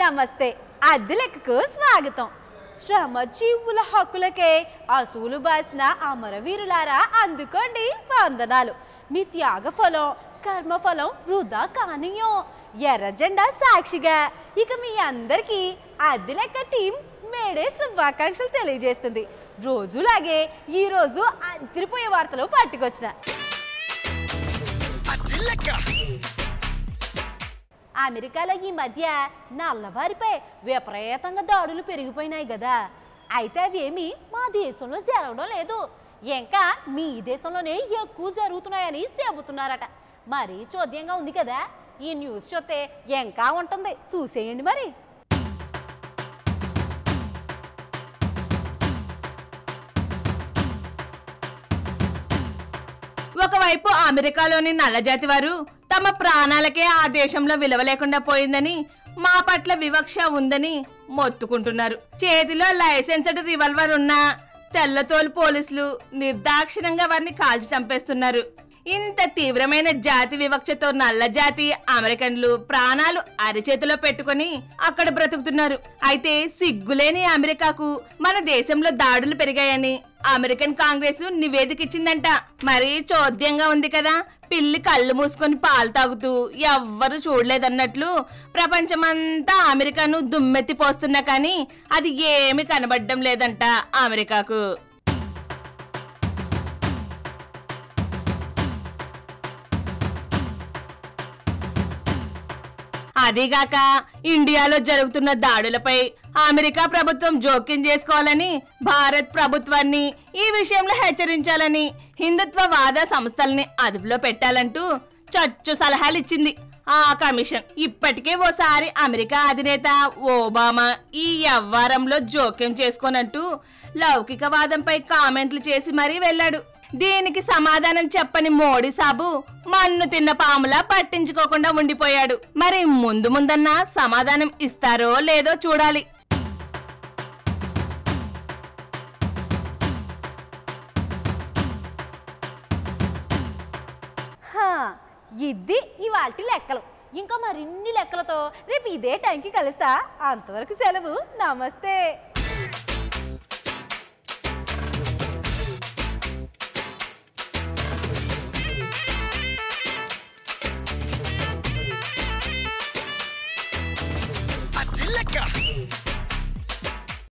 నమస్తే అద్దెలెక్కకు స్వాగతం. శ్రమజీవుల హక్కులకే అసూలు బాసిన అమరవీరులారా అందుకోండి వందనాలు. మీ త్యాగ ఫలం కర్మఫలం వృధా కానియో. ఎర్ర జెండా సాక్షిగా ఇక మీ అందరికీ అద్దెలెక్క టీం మేడే శుభాకాంక్షలు తెలియజేస్తుంది. రోజులాగే ఈ రోజు అదిరిపోయే వార్తలు పట్టుకొచ్చిన. అమెరికాలో ఈ మధ్య నల్లవారిపై విపరీతంగా దాడులు పెరిగిపోయినాయి కదా. అయితే అవి ఏమి మా దేశంలో జరగడం లేదు, ఇంకా మీ దేశంలోనే ఎక్కువ జరుగుతున్నాయని చెబుతున్నారట. మరి చోద్యంగా ఉంది కదా. ఈ న్యూస్ చూస్తే ఇంకా ఉంటుంది, చూసేయండి మరి. ఒకవైపు అమెరికాలోని నల్లజాతి వారు తమ ప్రాణాలకే ఆ దేశంలో విలువ లేకుండా పోయిందని, మా పట్ల వివక్ష ఉందని మొత్తుకుంటున్నారు. చేతిలో లైసెన్స్డ్ రివాల్వర్ ఉన్న తెల్లతోలు పోలీసులు నిర్దాక్షిణ్యంగా వారిని కాల్చి చంపేస్తున్నారు. ఇంత తీవ్రమైన జాతి వివక్షతో నల్లజాతి అమెరికన్లు ప్రాణాలు అరిచేతిలో పెట్టుకుని అక్కడ బ్రతుకుతున్నారు. అయితే సిగ్గులేని అమెరికాకు మన దేశంలో దాడులు పెరిగాయని అమెరికన్ కాంగ్రెస్ నివేదిక ఇచ్చిందంట. మరీ చోద్యంగా ఉంది కదా. పిల్లి కళ్ళు మూసుకొని పాలు తాగుతూ ఎవ్వరు చూడలేదన్నట్లు ప్రపంచమంతా అమెరికాను దుమ్మెత్తి పోస్తున్నా కానీ అది ఏమి కనబడడం లేదంట అమెరికాకు. అదీగాక ఇండియాలో జరుగుతున్న దాడులపై అమెరికా ప్రభుత్వం జోక్యం చేసుకోవాలని, భారత్ ప్రభుత్వాన్ని ఈ విషయంలో హెచ్చరించాలని, హిందుత్వవాద సంస్థల్ని అదుపులో పెట్టాలంటూ చచ్చు సలహాలు ఇచ్చింది ఆ కమిషన్. ఇప్పటికే ఓసారి అమెరికా అధినేత ఒబామా ఈ వ్యవహారంలో జోక్యం చేసుకోనంటూ లౌకికవాదంపై కామెంట్లు చేసి మరీ వెళ్ళాడు. దీనికి సమాధానం చెప్పని మోడీ సాబు మన్ను తిన్న పాములా పట్టించుకోకుండా ఉండిపోయాడు. మరి ముందు ముందన్నా సమాధానం ఇస్తారో లేదో చూడాలి. ఇది ఇవాల్టి లెక్కలు. ఇంకా మరిన్ని లెక్కలతో రేపు ఇదే టైంకి కలుస్తా. అంతవరకు సెలవు, నమస్తే. Lecker!